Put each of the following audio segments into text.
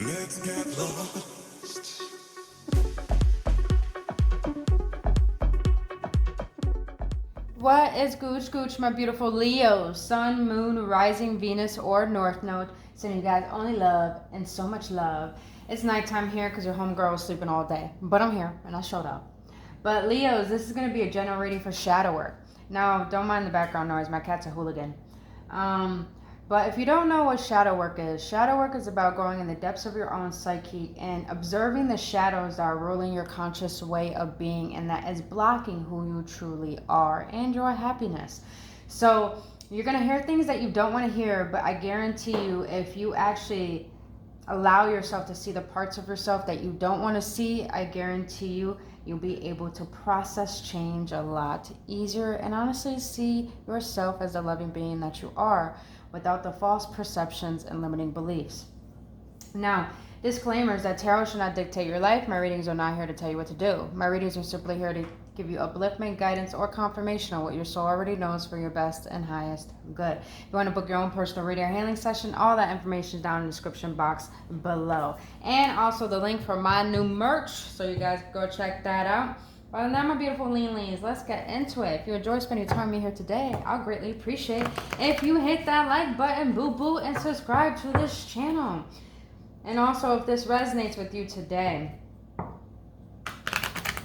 Let's get lost. What is gooch gooch, my beautiful Leos? Sun, moon, rising, Venus, or north node. Sending you guys only love and so much love. It's nighttime here because your homegirl was sleeping all day. But I'm here and I showed up. But Leos, this is going to be a general reading for shadow work. Now, don't mind the background noise. My cat's a hooligan. But if you don't know what shadow work is about going in the depths of your own psyche and observing the shadows that are ruling your conscious way of being and that is blocking who you truly are and your happiness. So you're going to hear things that you don't want to hear, but I guarantee you, if you actually allow yourself to see the parts of yourself that you don't want to see, I guarantee you, you'll be able to process change a lot easier and honestly see yourself as the loving being that you are, without the false perceptions and limiting beliefs. Now, disclaimers that tarot should not dictate your life. My readings are not here to tell you what to do. My readings are simply here to give you upliftment, guidance, or confirmation on what your soul already knows for your best and highest good. If you want to book your own personal reading or healing session, all that information is down in the description box below. And also the link for my new merch, so you guys can go check that out. Other than that, my beautiful leans, let's get into it. If you enjoy spending time with me here today, I'll greatly appreciate if you hit that like button, boo, and subscribe to this channel. And also, if this resonates with you today,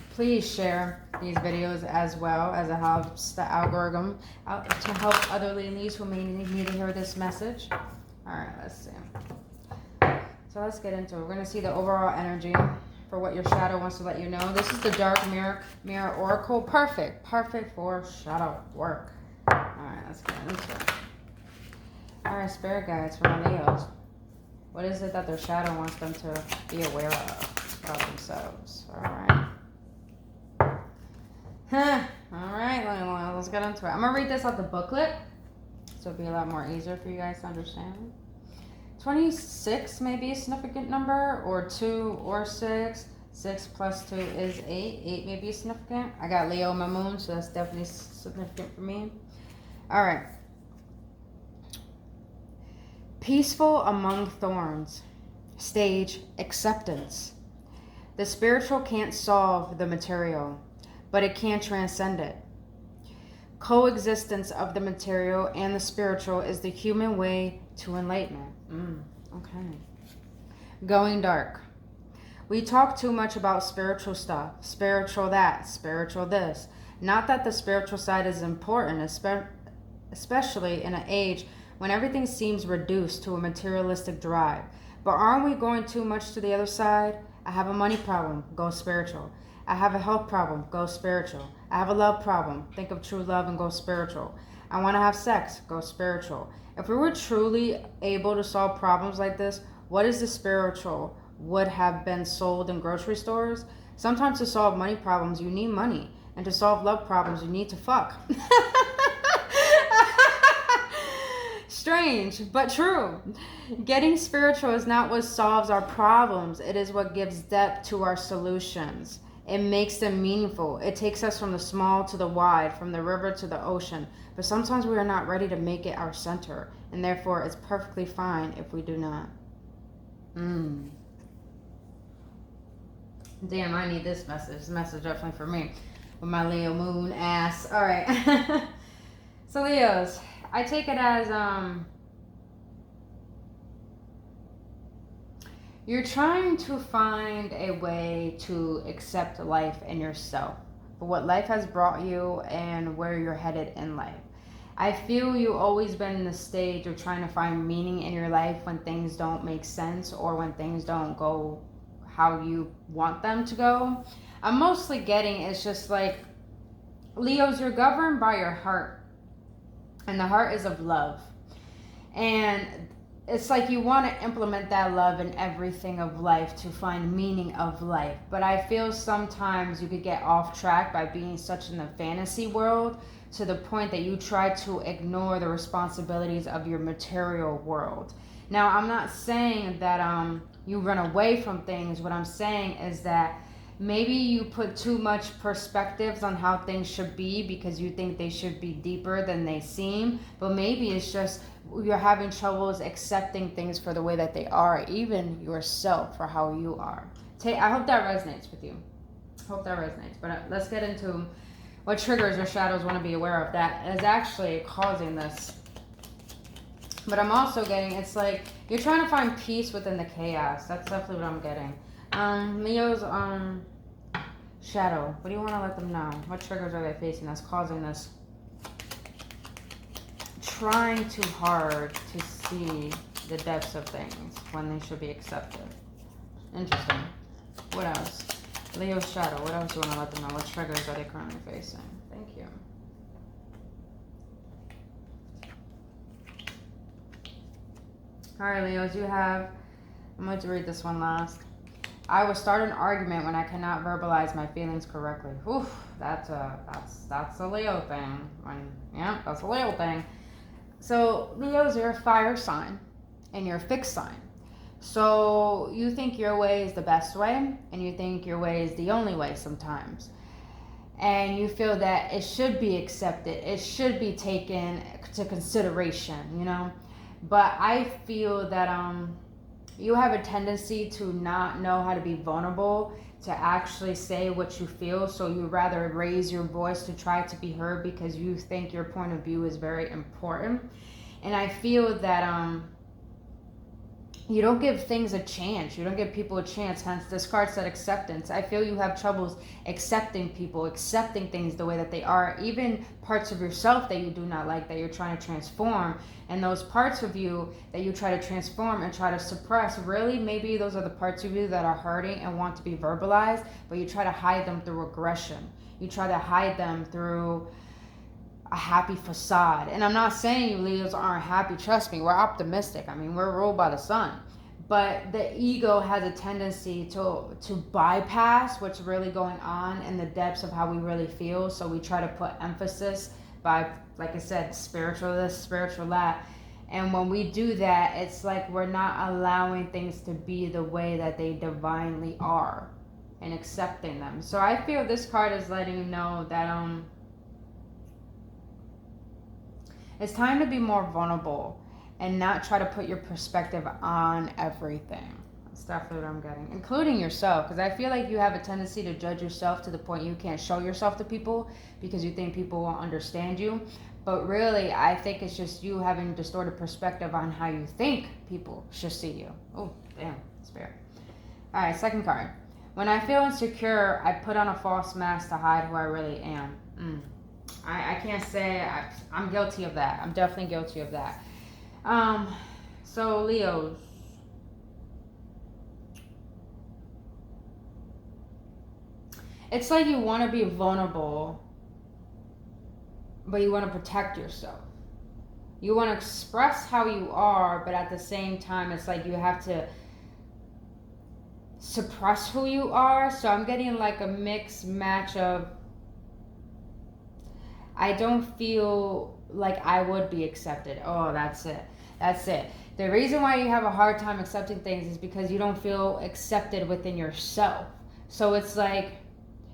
please share these videos as well, as it helps the algorithm out to help other leans who may need to hear this message. All right, let's see. So let's get into it. We're going to see the overall energy for what your shadow wants to let you know. This is the Dark Mirror Oracle. Perfect for shadow work. All right, let's get into it. All right, spirit guides for my Leos. What is it that their shadow wants them to be aware of about themselves? All right. All right, let's get into it. I'm going to read this off the booklet, so it'll be a lot more easier for you guys to understand. 26 may be a significant number, or 2 or 6. 6 plus 2 is 8. 8 may be significant. I got Leo in my moon, so that's definitely significant for me. All right. Peaceful among thorns. Stage acceptance. The spiritual can't solve the material, but it can transcend it. Coexistence of the material and the spiritual is the human way to enlightenment. Okay. Going dark. We talk too much about spiritual stuff. Spiritual that, spiritual this. Not that the spiritual side is important, especially in an age when everything seems reduced to a materialistic drive. But aren't we going too much to the other side? I have a money problem, go spiritual. I have a health problem, go spiritual. I have a love problem, think of true love and go spiritual. I want to have sex, go spiritual. If we were truly able to solve problems like this, what is the spiritual would have been sold in grocery stores? Sometimes to solve money problems, you need money. And to solve love problems, you need to fuck. Strange, but true. Getting spiritual is not what solves our problems. It is what gives depth to our solutions. It makes them meaningful. It takes us from the small to the wide, from the river to the ocean. But sometimes we are not ready to make it our center, and therefore it's perfectly fine if we do not. Damn, I need this message. This message definitely for me. With my Leo moon ass. All right. So Leos, I take it as you're trying to find a way to accept life and yourself, for what life has brought you and where you're headed in life. I feel you've always been in the stage of trying to find meaning in your life when things don't make sense or when things don't go how you want them to go. I'm mostly getting it's just like, Leos, you're governed by your heart. And the heart is of love. And it's like you want to implement that love in everything of life to find meaning of life. But I feel sometimes you could get off track by being such in the fantasy world to the point that you try to ignore the responsibilities of your material world. Now, I'm not saying that you run away from things. What I'm saying is that maybe you put too much perspectives on how things should be because you think they should be deeper than they seem. But maybe it's just you're having troubles accepting things for the way that they are, even yourself for how you are. I hope that resonates with you. Hope that resonates. But let's get into what triggers or shadows want to be aware of that is actually causing this. But I'm also getting, it's like you're trying to find peace within the chaos. That's definitely what I'm getting. Leo's shadow. What do you want to let them know? What triggers are they facing that's causing this? Trying too hard to see the depths of things when they should be accepted. Interesting. What else? Leo's shadow. What else do you want to let them know? What triggers are they currently facing? Thank you. Alright, Leos, you have... I'm going to read this one last. I will start an argument when I cannot verbalize my feelings correctly. Oof, that's a Leo thing. Yeah, that's a Leo thing. So, Leos, you're a fire sign, and you're a fixed sign. So, you think your way is the best way, and you think your way is the only way sometimes. And you feel that it should be accepted. It should be taken to consideration, you know? But I feel that you have a tendency to not know how to be vulnerable, to actually say what you feel. So you rather raise your voice to try to be heard because you think your point of view is very important. And I feel that you don't give things a chance. You don't give people a chance. Hence, this card said acceptance. I feel you have troubles accepting people, accepting things the way that they are, even parts of yourself that you do not like, that you're trying to transform. And those parts of you that you try to transform and try to suppress, really, maybe those are the parts of you that are hurting and want to be verbalized, but you try to hide them through aggression. You try to hide them through a happy facade. And I'm not saying you Leos aren't happy. Trust me, we're optimistic. I mean, we're ruled by the sun. But the ego has a tendency to bypass what's really going on in the depths of how we really feel. So we try to put emphasis by, like I said, spiritual this, spiritual that. And when we do that, it's like we're not allowing things to be the way that they divinely are and accepting them. So I feel this card is letting you know that it's time to be more vulnerable and not try to put your perspective on everything. That's definitely what I'm getting, including yourself, because I feel like you have a tendency to judge yourself to the point you can't show yourself to people because you think people won't understand you. But really, I think it's just you having distorted perspective on how you think people should see you. Oh, damn, Spirit. All right, second card. When I feel insecure, I put on a false mask to hide who I really am. I can't say I'm guilty of that. I'm definitely guilty of that. So Leos, it's like you want to be vulnerable, but you want to protect yourself. You want to express how you are, but at the same time, it's like you have to suppress who you are. So I'm getting like a mixed match of, I don't feel like I would be accepted. Oh, that's it. That's it. The reason why you have a hard time accepting things is because you don't feel accepted within yourself. So it's like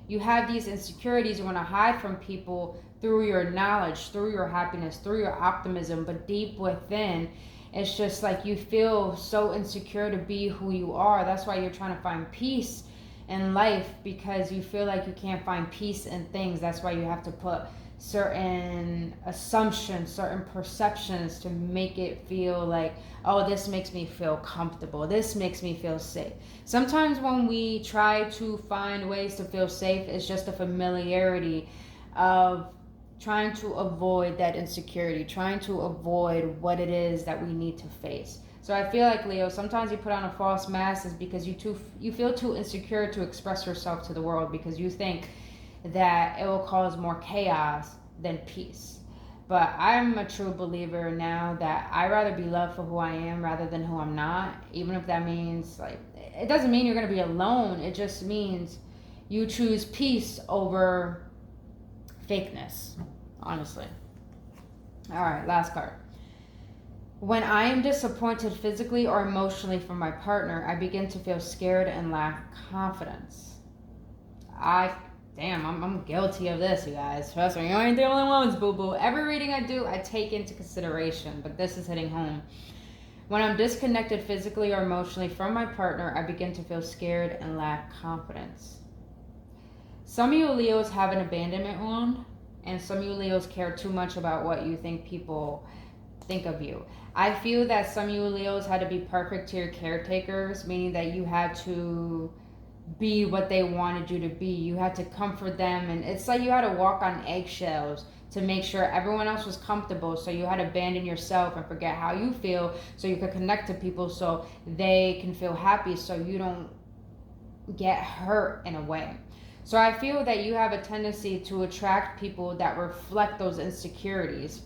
you have these insecurities you want to hide from people through your knowledge, through your happiness, through your optimism. But deep within, it's just like you feel so insecure to be who you are. That's why you're trying to find peace in life, because you feel like you can't find peace in things. That's why you have to put certain assumptions, certain perceptions to make it feel like, oh, this makes me feel comfortable, this makes me feel safe. Sometimes when we try to find ways to feel safe, it's just a familiarity of trying to avoid that insecurity, trying to avoid what it is that we need to face. So I feel like, Leo, sometimes you put on a false mask is because you feel too insecure to express yourself to the world, because you think that it will cause more chaos than peace. But I'm a true believer now that I'd rather be loved for who I am rather than who I'm not. Even if that means, like, it doesn't mean you're going to be alone. It just means you choose peace over fakeness, honestly. All right, last card. When I am disappointed physically or emotionally from my partner, I begin to feel scared and lack confidence. I'm guilty of this, you guys. Trust me, you ain't the only ones, boo-boo. Every reading I do, I take into consideration, but this is hitting home. When I'm disconnected physically or emotionally from my partner, I begin to feel scared and lack confidence. Some of you Leos have an abandonment wound, and some of you Leos care too much about what you think people think of you. I feel that some of you Leos had to be perfect to your caretakers, meaning that you had to be what they wanted you to be. You had to comfort them, and it's like you had to walk on eggshells to make sure everyone else was comfortable. So you had to abandon yourself and forget how you feel so you could connect to people so they can feel happy, so you don't get hurt in a way. So I feel that you have a tendency to attract people that reflect those insecurities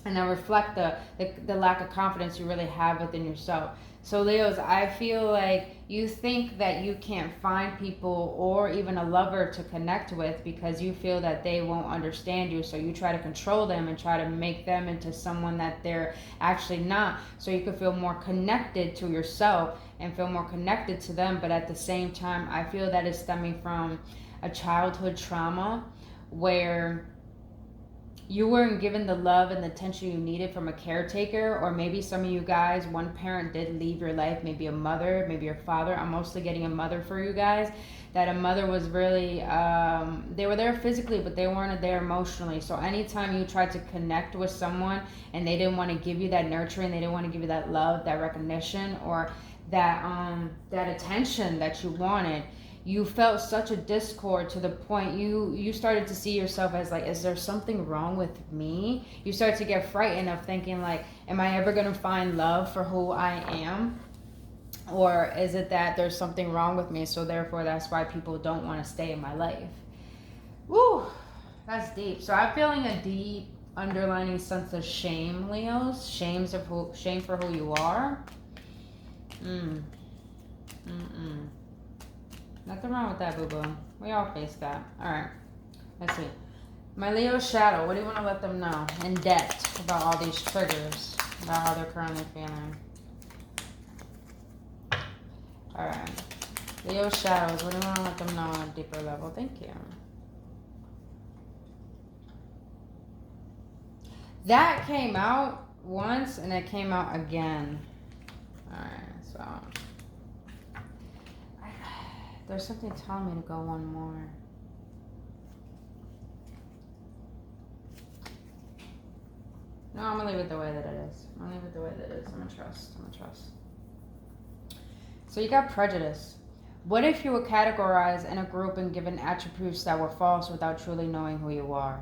and that reflect the lack of confidence you really have within yourself. So Leos, I feel like you think that you can't find people or even a lover to connect with because you feel that they won't understand you. So you try to control them and try to make them into someone that they're actually not. So you can feel more connected to yourself and feel more connected to them. But at the same time, I feel that is stemming from a childhood trauma where you weren't given the love and the attention you needed from a caretaker, or maybe some of you guys, one parent did leave your life, maybe a mother, maybe your father. I'm mostly getting a mother for you guys, that a mother was really, they were there physically, but they weren't there emotionally. So anytime you tried to connect with someone and they didn't want to give you that nurturing, they didn't want to give you that love, that recognition, or that attention that you wanted, you felt such a discord to the point you started to see yourself as like, is there something wrong with me? You started to get frightened of thinking like, am I ever going to find love for who I am? Or is it that there's something wrong with me, so therefore that's why people don't want to stay in my life? Woo, that's deep. So I'm feeling a deep underlining sense of shame, Leos. Shame for who you are. Nothing wrong with that, boo-boo. We all face that. All right. Let's see. My Leo shadow. What do you want to let them know in depth about all these triggers, about how they're currently feeling? All right. Leo shadows. What do you want to let them know on a deeper level? Thank you. That came out once and it came out again. All right. So there's something telling me to go one more. No, I'm going to leave it the way that it is. I'm going to leave it the way that it is. I'm going to trust. So you got prejudice. What if you were categorized in a group and given attributes that were false without truly knowing who you are?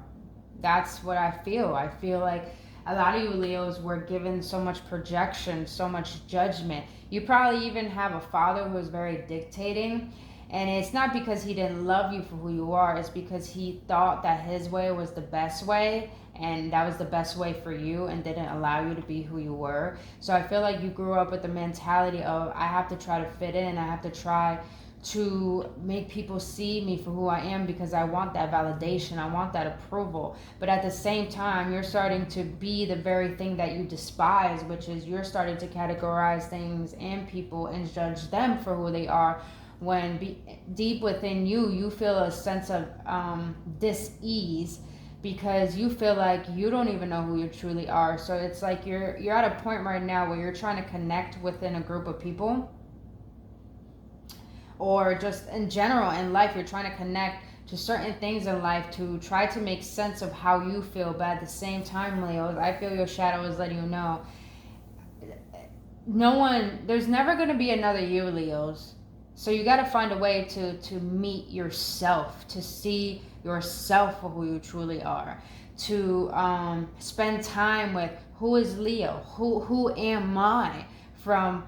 That's what I feel. I feel like a lot of you Leos were given so much projection, so much judgment. You probably even have a father who is very dictating. And it's not because he didn't love you for who you are. It's because he thought that his way was the best way. And that was the best way for you and didn't allow you to be who you were. So I feel like you grew up with the mentality of, I have to try to fit in. I have to try to make people see me for who I am because I want that validation. I want that approval. But at the same time, you're starting to be the very thing that you despise, which is you're starting to categorize things and people and judge them for who they are. When deep within you, you feel a sense of dis-ease because you feel like you don't even know who you truly are. So it's like you're at a point right now where you're trying to connect within a group of people, or just in general in life, you're trying to connect to certain things in life to try to make sense of how you feel. But at the same time, Leo, I feel your shadow is letting you know there's never going to be another you, Leos. So you got to find a way to meet yourself, to see yourself for who you truly are, to spend time with who is Leo, who am I, from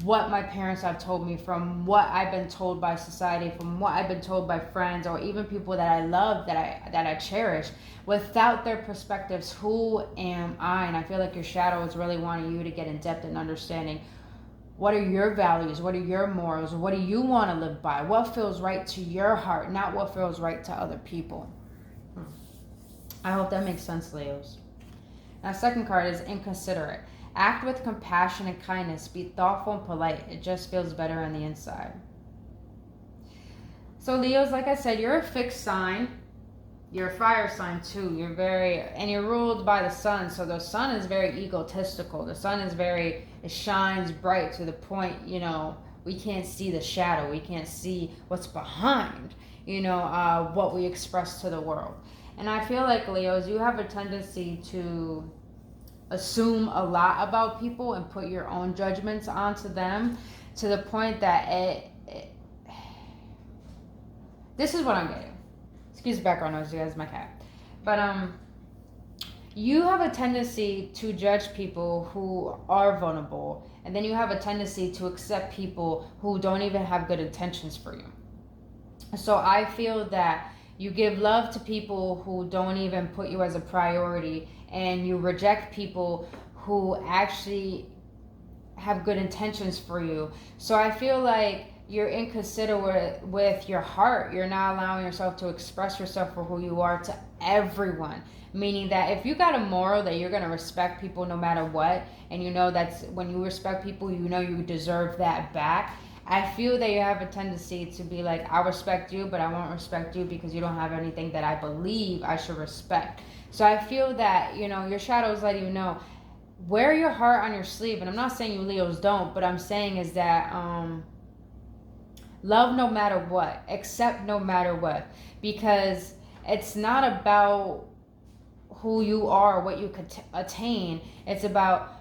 what my parents have told me, from what I've been told by society, from what I've been told by friends, or even people that I love, that I cherish. Without their perspectives, who am I? And I feel like your shadow is really wanting you to get in depth and understanding, what are your values? What are your morals? What do you want to live by? What feels right to your heart, not what feels right to other people? I hope that makes sense, Leos. Now, second card is inconsiderate. Act with compassion and kindness. Be thoughtful and polite. It just feels better on the inside. So Leos, like I said, you're a fixed sign. You're a fire sign too. You're ruled by the sun. So the sun is very egotistical. The sun is it shines bright to the point, we can't see the shadow. We can't see what's behind, what we express to the world. And I feel like, Leos, you have a tendency to assume a lot about people and put your own judgments onto them to the point that this is what I'm getting. Excuse the background noise, you guys, my cat. But you have a tendency to judge people who are vulnerable, and then you have a tendency to accept people who don't even have good intentions for you. So I feel that you give love to people who don't even put you as a priority, and you reject people who actually have good intentions for you. So I feel like you're inconsiderate with your heart. You're not allowing yourself to express yourself for who you are to everyone. Meaning that if you got a moral that you're going to respect people no matter what, and that's when you respect people, you deserve that back. I feel that you have a tendency to be like, I respect you, but I won't respect you because you don't have anything that I believe I should respect. So I feel that, your shadow is letting you know, wear your heart on your sleeve. And I'm not saying you Leos don't, but I'm saying is that love no matter what, accept no matter what, because it's not about who you are, what you could attain. It's about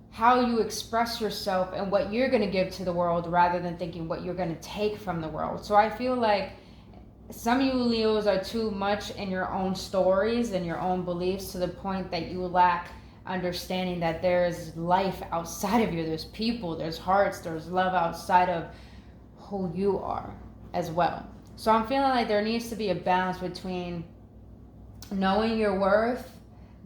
how you express yourself and what you're going to give to the world rather than thinking what you're going to take from the world. So I feel like some of you Leos are too much in your own stories and your own beliefs to the point that you lack understanding that there's life outside of you. There's people, there's hearts, there's love outside of who you are as well. So I'm feeling like there needs to be a balance between knowing your worth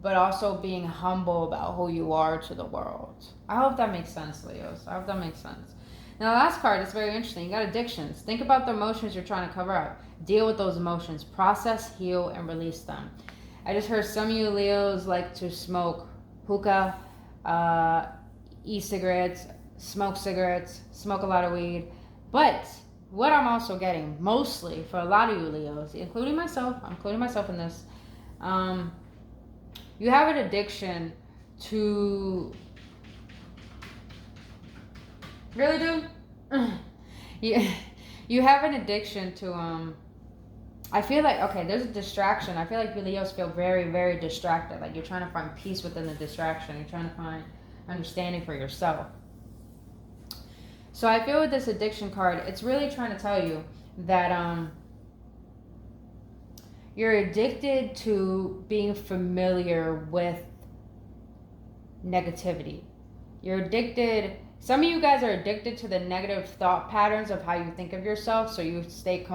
but also being humble about who you are to the world. I hope that makes sense, Leos. I hope that makes sense. Now, the last card is very interesting. You got addictions. Think about the emotions you're trying to cover up. Deal with those emotions. Process, heal, and release them. I just heard some of you Leos like to smoke hookah, e-cigarettes, smoke cigarettes, smoke a lot of weed. But what I'm also getting, mostly for a lot of you Leos, including myself, I'm including myself in this, you have an addiction to... Really, dude? You have an addiction to, I feel like, okay, there's a distraction. I feel like you Leos feel very, very distracted. Like you're trying to find peace within the distraction. You're trying to find understanding for yourself. So I feel with this addiction card, it's really trying to tell you that you're addicted to being familiar with negativity. You're addicted... Some of you guys are addicted to the negative thought patterns of how you think of yourself, so you stay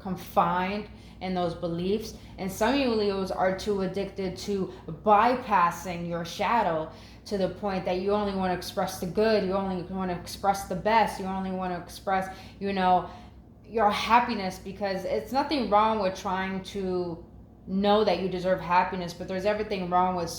confined in those beliefs. And some of you Leos are too addicted to bypassing your shadow to the point that you only want to express the good, you only want to express the best, you only want to express, your happiness, because it's nothing wrong with trying to know that you deserve happiness, but there's everything wrong with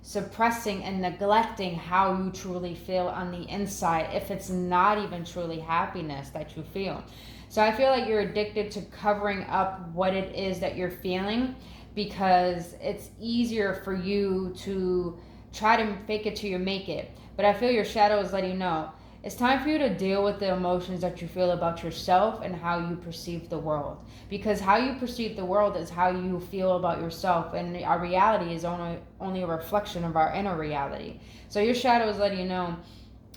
suppressing and neglecting how you truly feel on the inside if it's not even truly happiness that you feel. So I feel like you're addicted to covering up what it is that you're feeling because it's easier for you to try to fake it till you make it. But I feel your shadow is letting you know it's time for you to deal with the emotions that you feel about yourself and how you perceive the world. Because how you perceive the world is how you feel about yourself. And our reality is only a reflection of our inner reality. So your shadow is letting you know,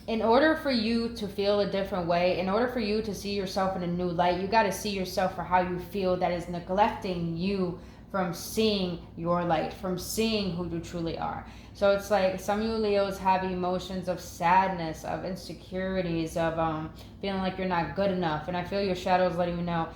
in order for you to feel a different way, in order for you to see yourself in a new light, you got to see yourself for how you feel that is neglecting you from seeing your light, from seeing who you truly are. So it's like some of you Leos have emotions of sadness, of insecurities, of feeling like you're not good enough. And I feel your shadow is letting you know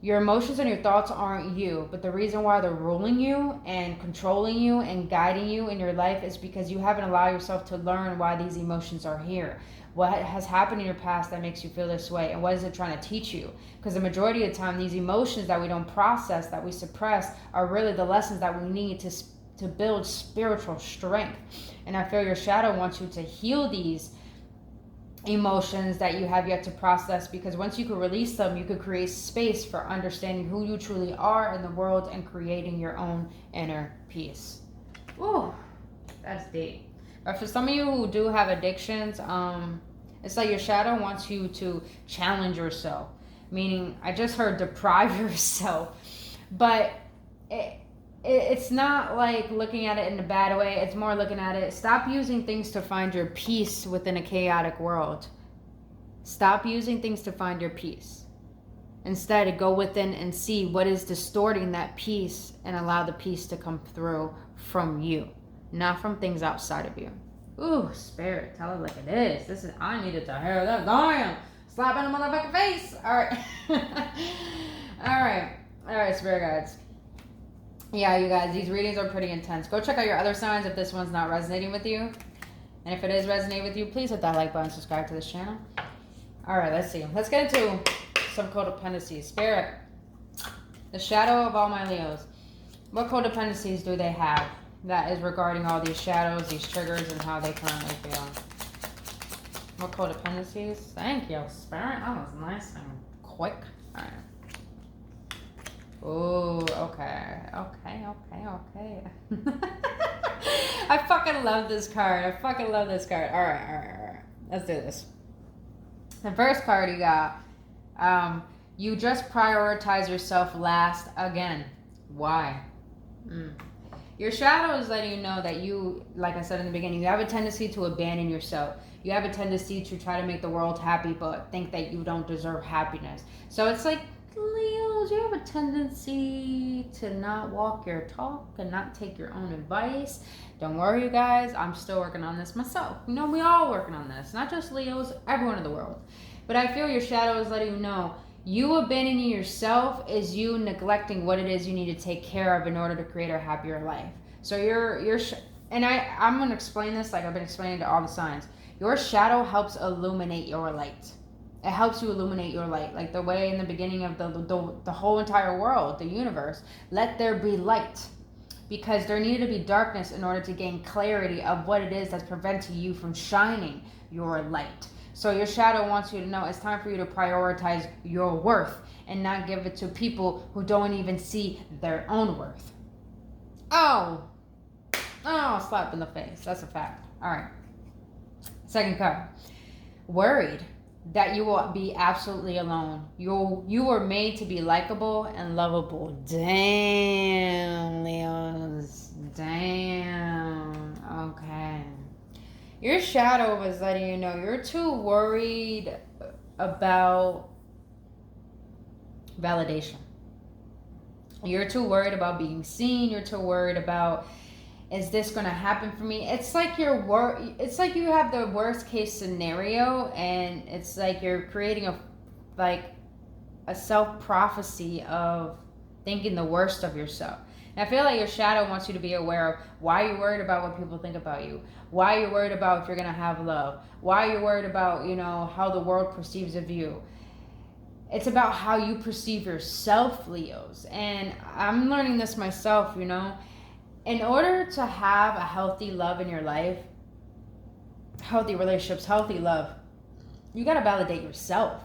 your emotions and your thoughts aren't you, but the reason why they're ruling you and controlling you and guiding you in your life is because you haven't allowed yourself to learn why these emotions are here. What has happened in your past that makes you feel this way, and what is it trying to teach you? Because the majority of the time, these emotions that we don't process, that we suppress, are really the lessons that we need to build spiritual strength. And I feel your shadow wants you to heal these emotions that you have yet to process, because once you can release them, you could create space for understanding who you truly are in the world and creating your own inner peace. Ooh, that's deep. But for some of you who do have addictions, it's like your shadow wants you to challenge yourself. Meaning, I just heard deprive yourself. But it's not like looking at it in a bad way. It's more looking at it, stop using things to find your peace within a chaotic world. Stop using things to find your peace. Instead, go within and see what is distorting that peace and allow the peace to come through from you, not from things outside of you. Ooh, spirit, tell it like it is. I needed to hear that. Damn, slap in the motherfucking face. All right. All right, spirit guides. Yeah, you guys, these readings are pretty intense. Go check out your other signs if this one's not resonating with you. And if it is resonating with you, please hit that like button, subscribe to this channel. All right, let's see. Let's get into some codependencies. Spirit, the shadow of all my Leos. What codependencies do they have that is regarding all these shadows, these triggers, and how they currently feel? What codependencies? Thank you, Spirit. That was nice and quick. All right. Oh, okay. I fucking love this card. All right. Let's do this. The first card you got, you just prioritize yourself last again. Why? Your shadow is letting you know that you, like I said in the beginning, you have a tendency to abandon yourself. You have a tendency to try to make the world happy, but think that you don't deserve happiness. So it's like, Leos, you have a tendency to not walk your talk and not take your own advice. Don't worry, you guys. I'm still working on this myself. You know, we all working on this. Not just Leos, everyone in the world. But I feel your shadow is letting you know you abandoning yourself is you neglecting what it is you need to take care of in order to create a happier life. So I'm going to explain this like I've been explaining to all the signs. Your shadow helps illuminate your light. It helps you illuminate your light, like the way in the beginning of the whole entire world, the universe. Let there be light, because there needed to be darkness in order to gain clarity of what it is that's preventing you from shining your light. So your shadow wants you to know it's time for you to prioritize your worth and not give it to people who don't even see their own worth. Oh, slap in the face. That's a fact. All right. Second card. Worried that you will be absolutely alone. You were made to be likable and lovable. Damn, Leos. Damn. Okay. Your shadow was letting you know you're too worried about validation. You're too worried about being seen. You're too worried about, is this going to happen for me? It's like it's like you have the worst case scenario, and it's like you're creating a self-prophecy of thinking the worst of yourself. And I feel like your shadow wants you to be aware of why you're worried about what people think about you, why you're worried about if you're going to have love, why you're worried about, how the world perceives of you. It's about how you perceive yourself, Leos. And I'm learning this myself, In order to have a healthy love in your life, healthy relationships, healthy love, you got to validate yourself.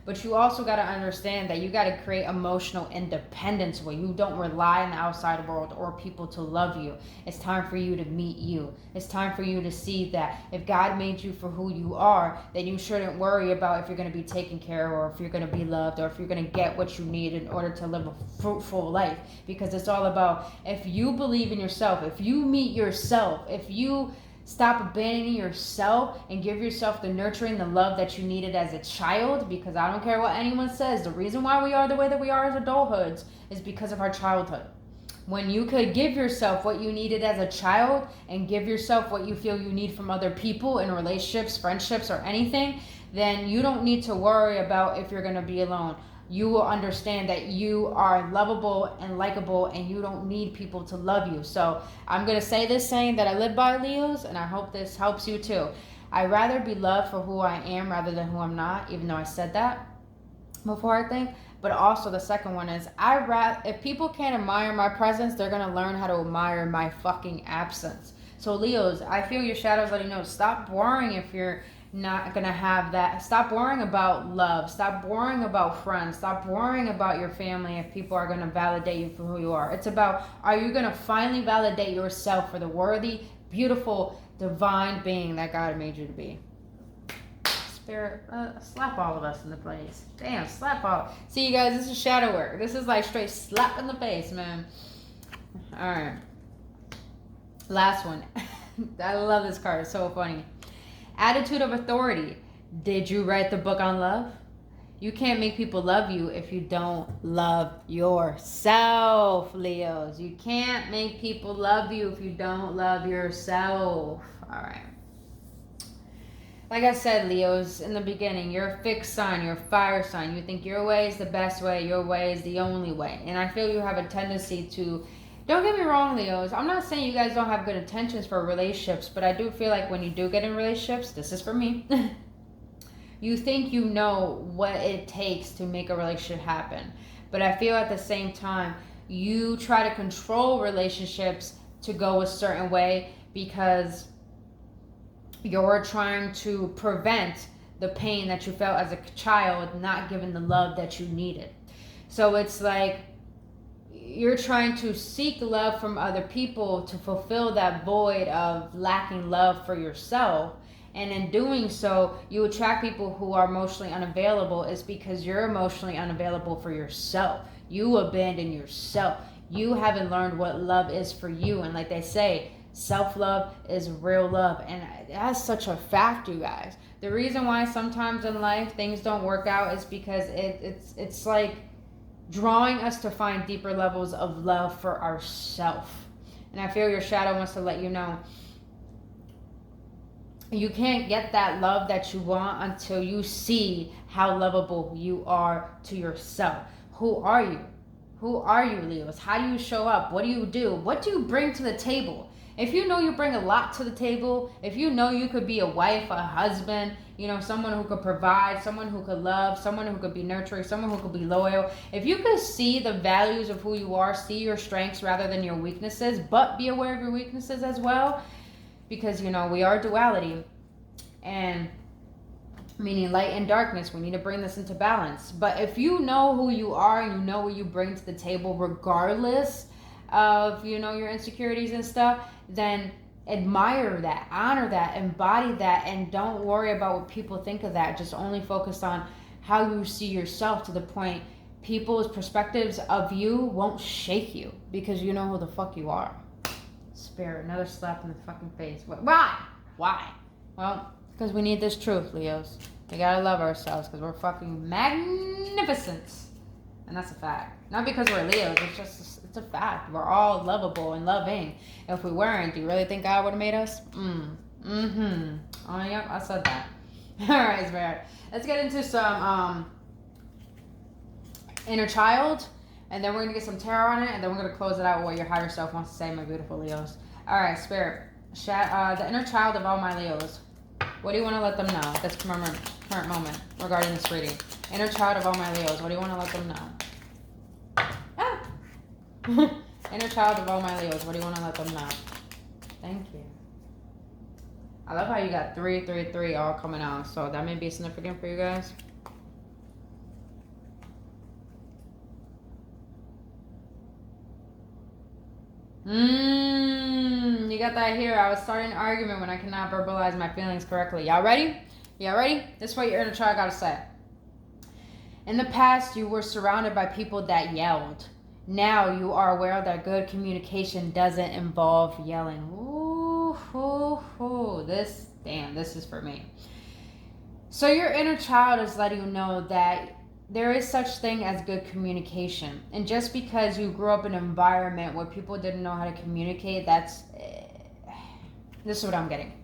But you also got to understand that you got to create emotional independence where you don't rely on the outside world or people to love you. It's time for you to meet you. It's time for you to see that if God made you for who you are, then you shouldn't worry about if you're going to be taken care of, or if you're going to be loved, or if you're going to get what you need in order to live a fruitful life. Because it's all about, if you believe in yourself, if you meet yourself, if you stop abandoning yourself and give yourself the nurturing, the love that you needed as a child, because I don't care what anyone says, the reason why we are the way that we are as adulthoods is because of our childhood. When you could give yourself what you needed as a child and give yourself what you feel you need from other people in relationships, friendships, or anything, then you don't need to worry about if you're going to be alone. You will understand that you are lovable and likable, and you don't need people to love you. So I'm going to say this saying that I live by, Leos, and I hope this helps you too. I'd rather be loved for who I am rather than who I'm not, even though I said that before, I think. But also the second one is, if people can't admire my presence, they're going to learn how to admire my fucking absence. So Leos, I feel your shadows letting you know, stop worrying if you're not gonna have that. Stop worrying about love. Stop worrying about friends. Stop worrying about your family if people are gonna validate you for who you are. It's about, are you gonna finally validate yourself for the worthy, beautiful, divine being that God made you to be? Spirit, slap all of us in the face. Damn, slap all. See, you guys, this is shadow work. This is like straight slap in the face, man. All right. Last one. I love this card. It's so funny. Attitude of authority. Did you write the book on love? You can't make people love you if you don't love yourself, Leos. You can't make people love you if you don't love yourself. All right. Like I said, Leos, in the beginning, you're a fixed sign, you're a fire sign. You think your way is the best way, your way is the only way. And I feel you have a tendency to, don't get me wrong, Leos, I'm not saying you guys don't have good intentions for relationships, but I do feel like when you do get in relationships, this is for me, you think you know what it takes to make a relationship happen. But I feel at the same time, you try to control relationships to go a certain way because you're trying to prevent the pain that you felt as a child, not given the love that you needed. So it's like you're trying to seek love from other people to fulfill that void of lacking love for yourself. And in doing so, you attract people who are emotionally unavailable. It's because you're emotionally unavailable for yourself. You abandon yourself. You haven't learned what love is for you. And like they say, self-love is real love. And that's such a fact, you guys. The reason why sometimes in life things don't work out is because it's like drawing us to find deeper levels of love for ourselves. And I feel your shadow wants to let you know you can't get that love that you want until you see how lovable you are to yourself. Who are you? Who are you, Leos? How do you show up? What do you do? What do you bring to the table? If you know you bring a lot to the table, if you know you could be a wife, a husband, you know, someone who could provide, someone who could love, someone who could be nurturing, someone who could be loyal, if you could see the values of who you are, see your strengths rather than your weaknesses, but be aware of your weaknesses as well, because, you know, we are duality, and meaning light and darkness, we need to bring this into balance. But if you know who you are and you know what you bring to the table, regardless of, you know, your insecurities and stuff, then admire that, honor that, embody that, and don't worry about what people think of that. Just only focus on how you see yourself, to the point people's perspectives of you won't shake you because you know who the fuck you are. Spirit, another slap in the fucking face. Why? Well, because we need this truth, Leos. We gotta love ourselves because we're fucking magnificent. And that's a fact. Not because we're Leos, it's a fact. We're all lovable and loving. If we weren't, do you really think God would have made us? Oh, yep, I said that. Alright, Spirit. Let's get into some inner child. And then we're going to get some tarot on it. And then we're going to close it out with what your higher self wants to say, my beautiful Leos. Alright, Spirit. The inner child of all my Leos. What do you want to let them know at this current moment regarding this reading? Inner child of all my Leos. What do you want to let them know? Inner child of all my Leos. What do you want to let them know? Thank you. I love how you got 3, 3, 3 all coming out. So that may be significant for you guys. You got that here. I was starting an argument when I cannot verbalize my feelings correctly. Y'all ready? Y'all ready? This is what your inner child got to say. In the past, you were surrounded by people that yelled. Now you are aware that good communication doesn't involve yelling. This is for me. So your inner child is letting you know that there is such thing as good communication. And just because you grew up in an environment where people didn't know how to communicate, this is what I'm getting.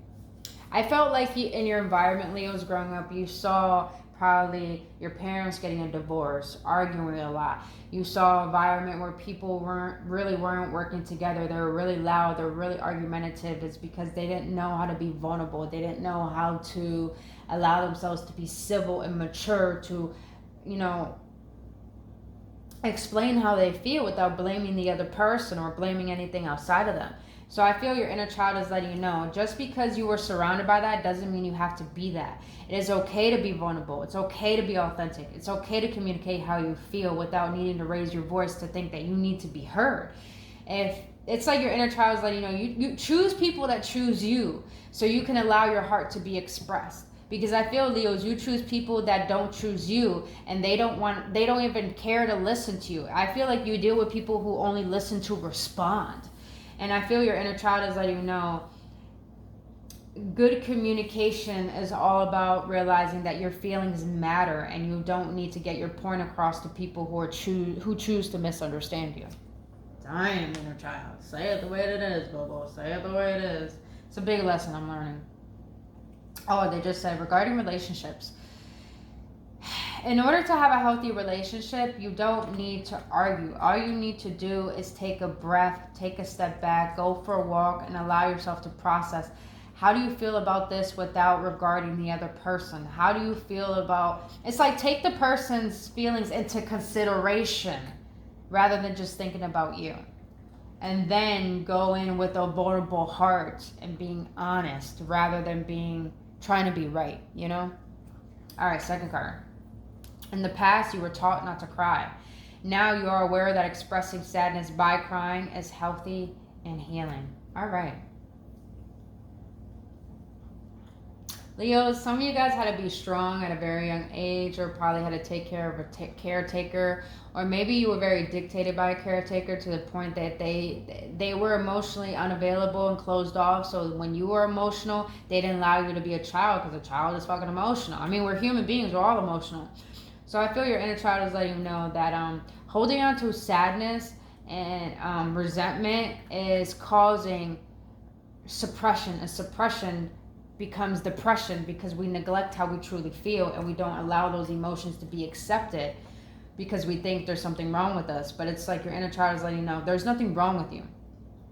I felt like in your environment, Leos, growing up, you saw probably your parents getting a divorce, arguing a lot. You saw an environment where people weren't working together. They were really loud. They were really argumentative. It's because they didn't know how to be vulnerable. They didn't know how to allow themselves to be civil and mature, to, you know, explain how they feel without blaming the other person or blaming anything outside of them. So I feel your inner child is letting you know, just because you were surrounded by that doesn't mean you have to be that. It is okay to be vulnerable. It's okay to be authentic. It's okay to communicate how you feel without needing to raise your voice to think that you need to be heard. If it's like your inner child is letting you know, you choose people that choose you, so you can allow your heart to be expressed. Because I feel, Leos, you choose people that don't choose you, and they don't even care to listen to you. I feel like you deal with people who only listen to respond. And I feel your inner child is letting you know, good communication is all about realizing that your feelings matter, and you don't need to get your point across to people who choose to misunderstand you. Damn, inner child. Say it the way it is, Bobo. Say it the way it is. It's a big lesson I'm learning. Oh, they just said, regarding relationships, in order to have a healthy relationship, you don't need to argue. All you need to do is take a breath, take a step back, go for a walk, and allow yourself to process. How do you feel about this without regarding the other person? How do you feel about... It's like, take the person's feelings into consideration rather than just thinking about you. And then go in with a vulnerable heart and being honest rather than trying to be right, you know? All right, second card. In the past, you were taught not to cry. Now you are aware that expressing sadness by crying is healthy and healing. All right. Leos, some of you guys had to be strong at a very young age, or probably had to take care of a caretaker, or maybe you were very dictated by a caretaker to the point that they were emotionally unavailable and closed off. So when you were emotional, they didn't allow you to be a child, because a child is fucking emotional. I mean, we're human beings, we're all emotional. So I feel your inner child is letting you know that holding on to sadness and resentment is causing suppression, and suppression becomes depression because we neglect how we truly feel, and we don't allow those emotions to be accepted because we think there's something wrong with us. But it's like your inner child is letting you know there's nothing wrong with you.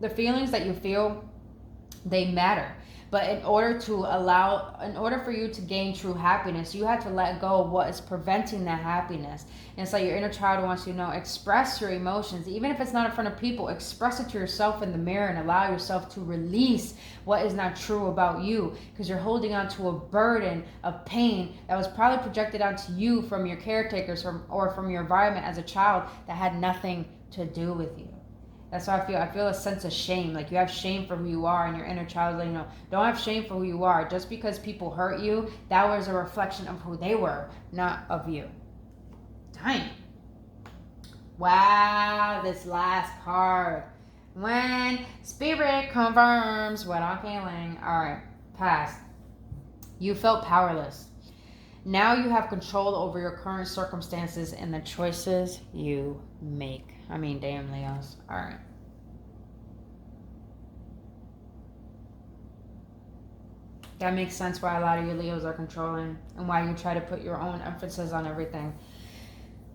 The feelings that you feel, they matter. But in order for you to gain true happiness, you have to let go of what is preventing that happiness. And it's like your inner child wants you to know, express your emotions. Even if it's not in front of people, express it to yourself in the mirror and allow yourself to release what is not true about you. Because you're holding on to a burden of pain that was probably projected onto you from your caretakers or from your environment as a child that had nothing to do with you. That's how I feel. I feel a sense of shame. Like you have shame for who you are, and your inner child is like, no, don't have shame for who you are. Just because people hurt you, that was a reflection of who they were, not of you. Dang. Wow, this last card. When spirit confirms what I'm feeling. All right, past. You felt powerless. Now you have control over your current circumstances and the choices you make. I mean, damn, Leos. All right. That makes sense why a lot of you Leos are controlling and why you try to put your own emphasis on everything.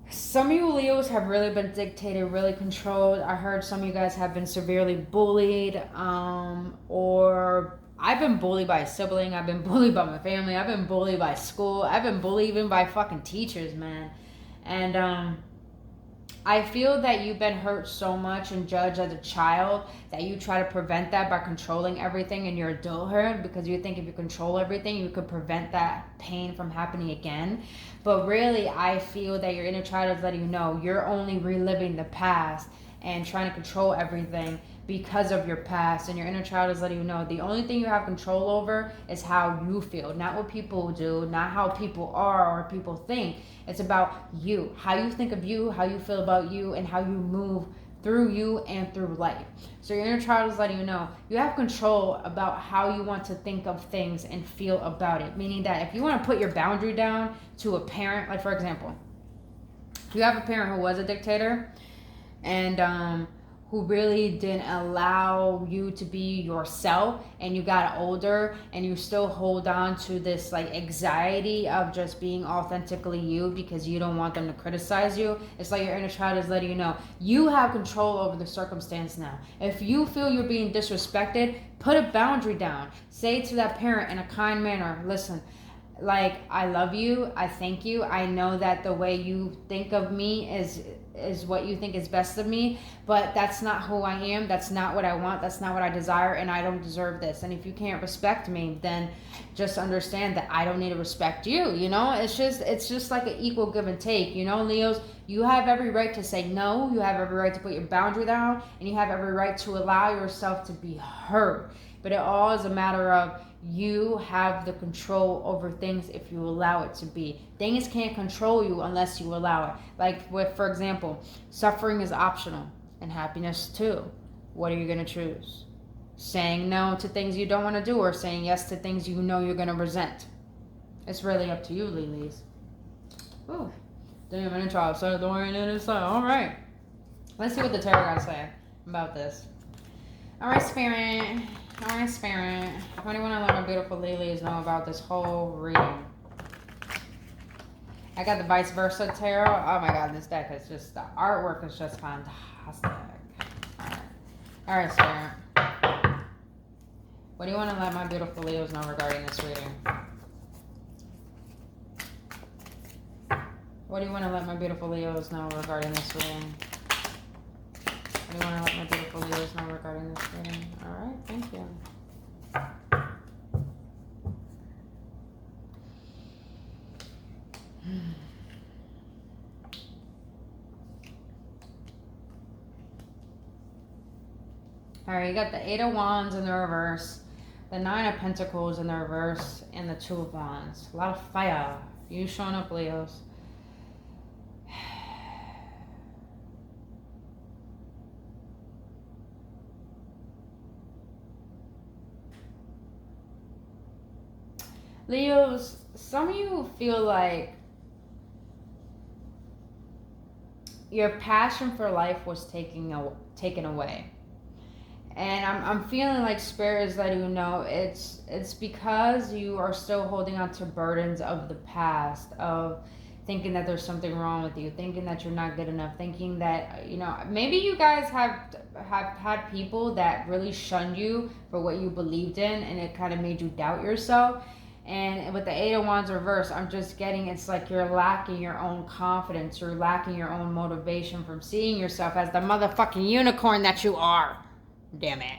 Some of you Leos have really been dictated, really controlled. I heard some of you guys have been severely bullied, or I've been bullied by a sibling. I've been bullied by my family. I've been bullied by school. I've been bullied even by fucking teachers, man. And I feel that you've been hurt so much and judged as a child that you try to prevent that by controlling everything in your adulthood, because you think if you control everything, you could prevent that pain from happening again. But really, I feel that your inner child is letting you know you're only reliving the past and trying to control everything because of your past. And your inner child is letting you know the only thing you have control over is how you feel, not what people do, not how people are or people think. It's about you, how you think of you, how you feel about you, and how you move through you and through life. So your inner child is letting you know you have control about how you want to think of things and feel about it. Meaning that if you want to put your boundary down to a parent, like for example, if you have a parent who was a dictator and who really didn't allow you to be yourself, and you got older and you still hold on to this like anxiety of just being authentically you because you don't want them to criticize you. It's like your inner child is letting you know you have control over the circumstance now. If you feel you're being disrespected, put a boundary down. Say to that parent in a kind manner, listen, like, I love you, I thank you, I know that the way you think of me is what you think is best of me, but that's not who I am, that's not what I want, that's not what I desire, and I don't deserve this. And if you can't respect me, then just understand that I don't need to respect you, you know? It's just like an equal give and take, you know, Leos. You have every right to say no, you have every right to put your boundary down, and you have every right to allow yourself to be heard. But it all is a matter of you have the control over things if you allow it to be. Things can't control you unless you allow it. Like, with, for example, suffering is optional and happiness too. What are you going to choose? Saying no to things you don't want to do, or saying yes to things you know you're going to resent? It's really up to you, Lilies. Ooh, damn, I'm try to the way in it. All right. Let's see what the tarot got to say about this. All right, Spirit. All right, Spirit. What do you want to let my beautiful Lilies know about this whole reading? I got the vice versa tarot. Oh my God, this deck is just, the artwork is just fantastic. All right, Spirit. What do you want to let my beautiful Leos know regarding this reading? What do you want to let my beautiful Leos know regarding this reading? What do you want to let my beautiful Leos know regarding this reading? All right, thank you. All right, you got the 8 of Wands in the reverse, the 9 of Pentacles in the reverse, and the 2 of Wands. A lot of fire. You showing up, Leos. Leos, some of you feel like your passion for life was taken away. And I'm feeling like Spirit is letting you know it's because you are still holding on to burdens of the past, of thinking that there's something wrong with you, thinking that you're not good enough, thinking that, you know, maybe you guys have had people that really shunned you for what you believed in, and it kind of made you doubt yourself. And with the 8 of Wands reverse, I'm just getting, it's like you're lacking your own confidence, you're lacking your own motivation from seeing yourself as the motherfucking unicorn that you are. Damn it.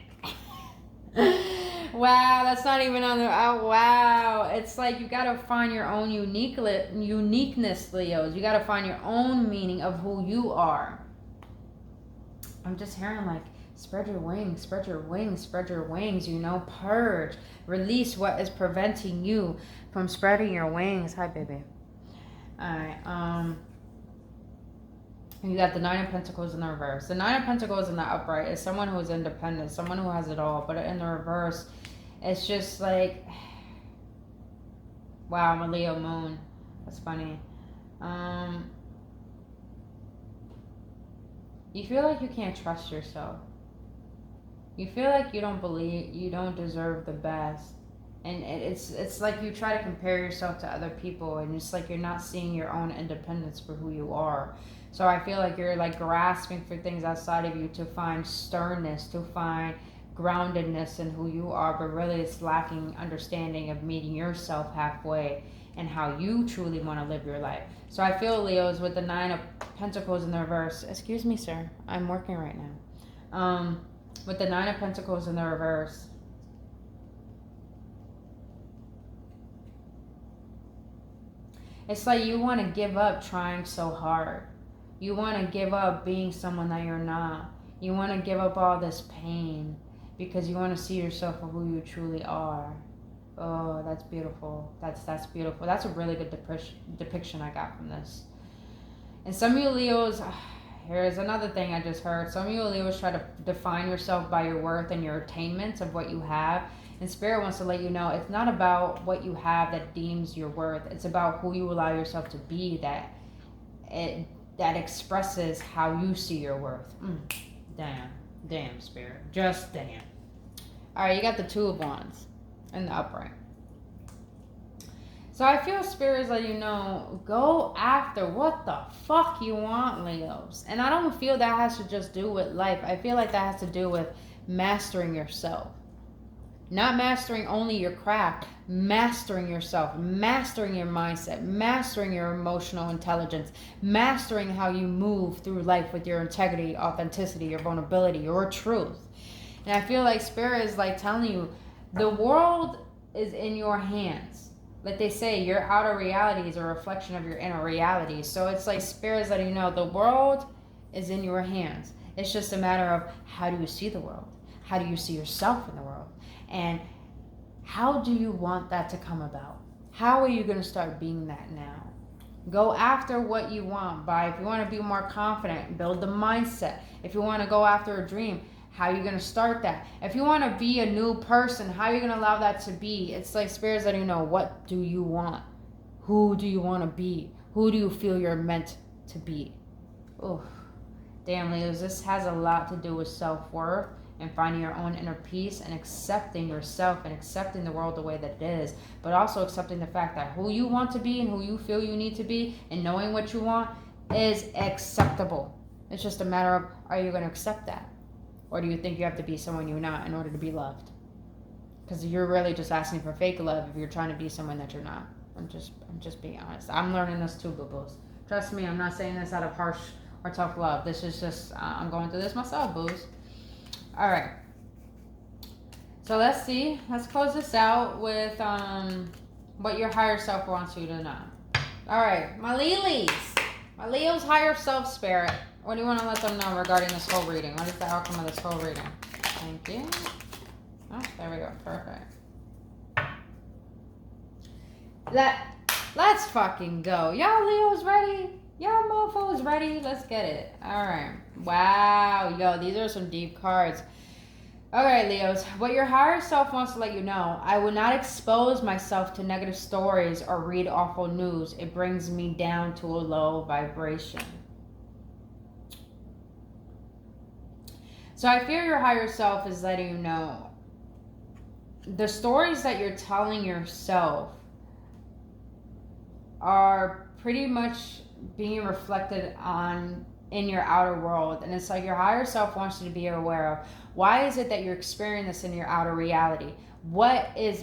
Wow, that's not even on the, oh wow. It's like you gotta find your own uniqueness, Leos. You gotta find your own meaning of who you are. I'm just hearing like, spread your wings, spread your wings, spread your wings, you know, purge, release what is preventing you from spreading your wings. Hi, baby. All right, you got the 9 of Pentacles in the reverse. The 9 of Pentacles in the upright is someone who is independent, someone who has it all. But in the reverse, it's just like, wow, I'm a Leo moon. That's funny. You feel like you can't trust yourself. You feel like you don't deserve the best. And it's like you try to compare yourself to other people, and it's like you're not seeing your own independence for who you are. So I feel like you're like grasping for things outside of you to find sternness, to find groundedness in who you are, but really it's lacking understanding of meeting yourself halfway and how you truly want to live your life. So I feel, Leos, with the 9 of Pentacles in the reverse, excuse me, sir, I'm working right now. With the 9 of Pentacles in the reverse, it's like you want to give up trying so hard. You want to give up being someone that you're not. You want to give up all this pain because you want to see yourself for who you truly are. Oh, that's beautiful. That's beautiful. That's a really good depiction I got from this. And some of you Leos, here's another thing I just heard. Some of you Leos try to define yourself by your worth and your attainments of what you have. And Spirit wants to let you know it's not about what you have that deems your worth. It's about who you allow yourself to be that expresses how you see your worth. Damn, Spirit. Just damn. All right, you got the 2 of Wands in the upright. So I feel Spirit is letting you know, go after what the fuck you want, Leos. And I don't feel that has to just do with life. I feel like that has to do with mastering yourself. Not mastering only your craft, mastering yourself, mastering your mindset, mastering your emotional intelligence, mastering how you move through life with your integrity, authenticity, your vulnerability, your truth. And I feel like Spirit is like telling you, the world is in your hands. Like they say, your outer reality is a reflection of your inner reality. So it's like Spirit is letting you know the world is in your hands. It's just a matter of how do you see the world? How do you see yourself in the world? And how do you want that to come about? How are you going to start being that now? Go after what you want by, if you want to be more confident, build the mindset. If you want to go after a dream, how are you going to start that? If you want to be a new person, how are you going to allow that to be? It's like Spirit's letting you know, what do you want? Who do you want to be? Who do you feel you're meant to be? Oh, damn, Leos, this has a lot to do with self-worth and finding your own inner peace and accepting yourself and accepting the world the way that it is, but also accepting the fact that who you want to be and who you feel you need to be and knowing what you want is acceptable. It's just a matter of, are you going to accept that? Or do you think you have to be someone you're not in order to be loved? Because you're really just asking for fake love if you're trying to be someone that you're not. I'm just being honest. I'm learning this too, boo-boos. Trust me, I'm not saying this out of harsh or tough love. This is just, I'm going through this myself, boos. All right. So let's see. Let's close this out with what your higher self wants you to know. All right, my Lilies. My Leo's higher self spirit. What do you want to let them know regarding this whole reading? What is the outcome of this whole reading? Thank you. Oh, there we go. Perfect. Let's fucking go. Y'all Leo's ready? Y'all mofos ready? Let's get it. All right. Wow. Yo, these are some deep cards. All right, Leos. What your higher self wants to let you know, I will not expose myself to negative stories or read awful news. It brings me down to a low vibration. So I fear your higher self is letting you know the stories that you're telling yourself are pretty much being reflected on in your outer world. And it's like your higher self wants you to be aware of, why is it that you're experiencing this in your outer reality? What is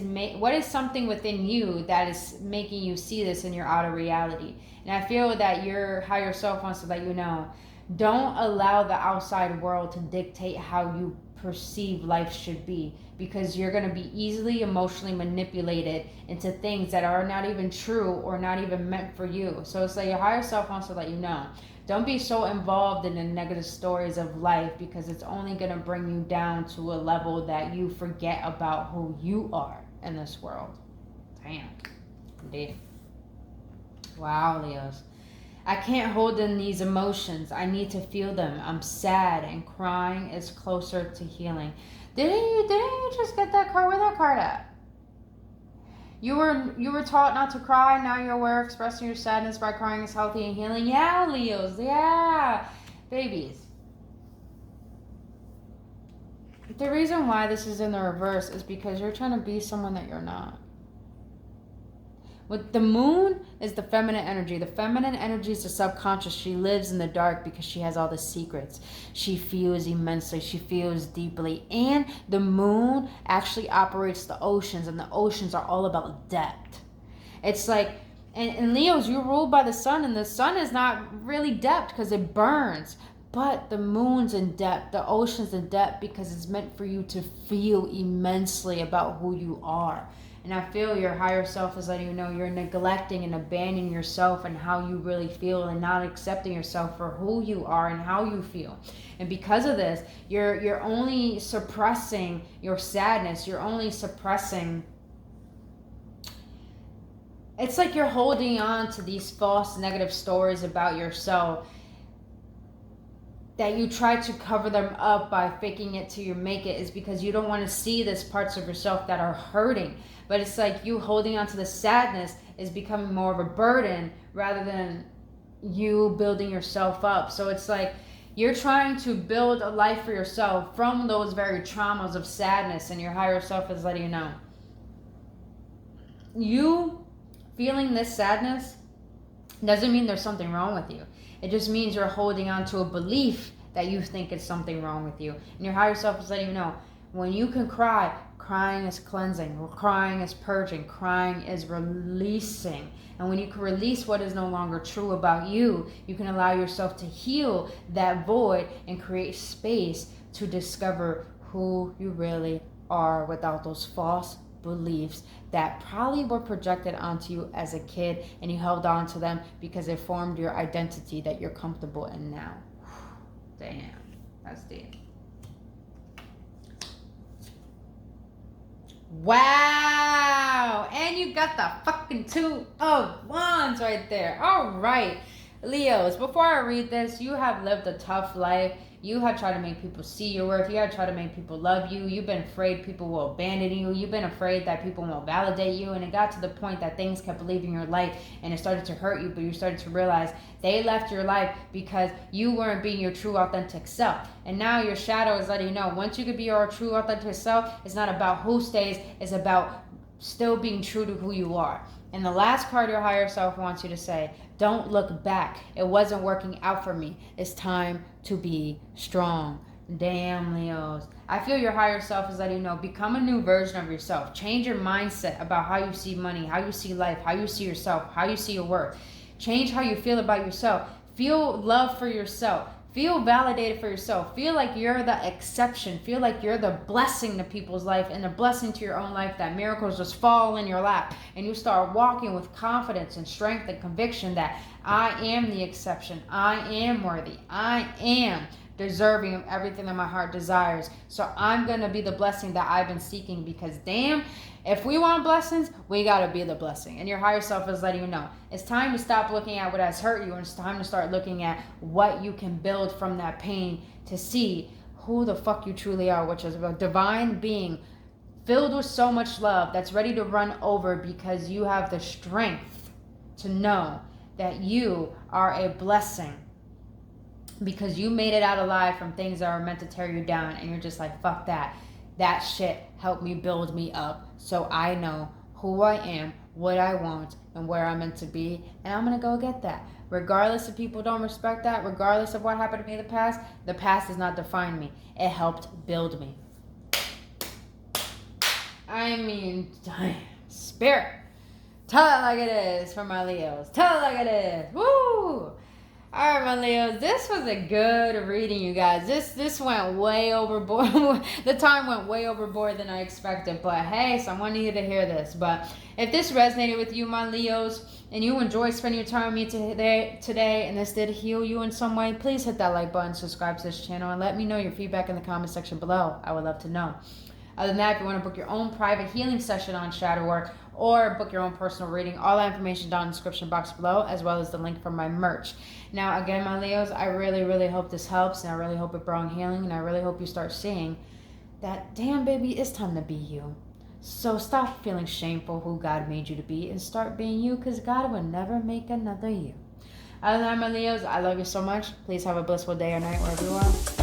something within you that is making you see this in your outer reality? And I feel that your higher self wants to let you know, don't allow the outside world to dictate how you perceive life should be, because you're going to be easily emotionally manipulated into things that are not even true or not even meant for you. So it's like your higher self wants to let you know, don't be so involved in the negative stories of life, because it's only going to bring you down to a level that you forget about who you are in this world. Damn. Indeed. Wow, Leos. I can't hold in these emotions. I need to feel them. I'm sad, and crying is closer to healing. Didn't you just get that card? Where that card at? You were taught not to cry. Now you're aware expressing your sadness by crying is healthy and healing. Yeah, Leos. Yeah, babies. The reason why this is in the reverse is because you're trying to be someone that you're not. With the moon is the feminine energy. The feminine energy is the subconscious. She lives in the dark because she has all the secrets. She feels immensely. She feels deeply. And the moon actually operates the oceans, and the oceans are all about depth. It's like, and Leos, you're ruled by the sun, and the sun is not really depth because it burns. But the moon's in depth, the ocean's in depth, because it's meant for you to feel immensely about who you are. And I feel your higher self is letting you know you're neglecting and abandoning yourself and how you really feel, and not accepting yourself for who you are and how you feel. And because of this, you're only suppressing your sadness. You're only suppressing. It's like you're holding on to these false negative stories about yourself that you try to cover them up by faking it till you make it, is because you don't want to see these parts of yourself that are hurting. But it's like you holding on to the sadness is becoming more of a burden rather than you building yourself up. So it's like you're trying to build a life for yourself from those very traumas of sadness, and your higher self is letting you know, you feeling this sadness doesn't mean there's something wrong with you. It just means you're holding on to a belief that you think is something wrong with you. And your higher self is letting you know, When you can cry, crying is cleansing, crying is purging, crying is releasing. And when you can release what is no longer true about you, you can allow yourself to heal that void and create space to discover who you really are without those false beliefs that probably were projected onto you as a kid, and you held on to them because it formed your identity that you're comfortable in now. Damn, that's deep. Wow, and you got the fucking 2 of Wands right there. All right, Leos, before I read this, you have lived a tough life. You have tried to make people see your worth. You have tried to make people love you. You've been afraid people will abandon you. You've been afraid that people won't validate you. And it got to the point that things kept leaving your life and it started to hurt you. But you started to realize they left your life because you weren't being your true, authentic self. And now your shadow is letting you know, once you could be your true, authentic self, it's not about who stays. It's about still being true to who you are. And the last card your higher self wants you to say, don't look back. It wasn't working out for me. It's time to be strong. Damn, Leos. I feel your higher self is letting you know, become a new version of yourself. Change your mindset about how you see money, how you see life, how you see yourself, how you see your worth. Change how you feel about yourself. Feel love for yourself. Feel validated for yourself. Feel like you're the exception. Feel like you're the blessing to people's life and the blessing to your own life, that miracles just fall in your lap and you start walking with confidence and strength and conviction that I am the exception. I am worthy. I am deserving of everything that my heart desires. So I'm going to be the blessing that I've been seeking, because damn, if we want blessings, we got to be the blessing. And your higher self is letting you know, it's time to stop looking at what has hurt you, and it's time to start looking at what you can build from that pain to see who the fuck you truly are, which is a divine being filled with so much love that's ready to run over, because you have the strength to know that you are a blessing, because you made it out alive from things that were meant to tear you down, and you're just like, fuck that. That shit helped me build me up, so I know who I am, what I want, and where I'm meant to be, and I'm gonna go get that. Regardless if people don't respect that, regardless of what happened to me in the past does not define me. It helped build me. I mean, spirit. Tell it like it is for my Leos. Tell it like it is. Woo! Alright, my Leos, this was a good reading, you guys. This went way overboard. The time went way overboard than I expected. But hey, someone needed to hear this. But if this resonated with you, my Leos, and you enjoyed spending your time with me today, and this did heal you in some way, please hit that like button, subscribe to this channel, and let me know your feedback in the comment section below. I would love to know. Other than that, if you want to book your own private healing session on shadow work, or book your own personal reading, all that information down in the description box below, as well as the link for my merch. Now, again, my Leos, I really, really hope this helps, and I really hope it brought healing, and I really hope you start seeing that, damn, baby, it's time to be you. So stop feeling shameful who God made you to be, and start being you, because God will never make another you. Other than that, my Leos, I love you so much. Please have a blissful day or night wherever you are.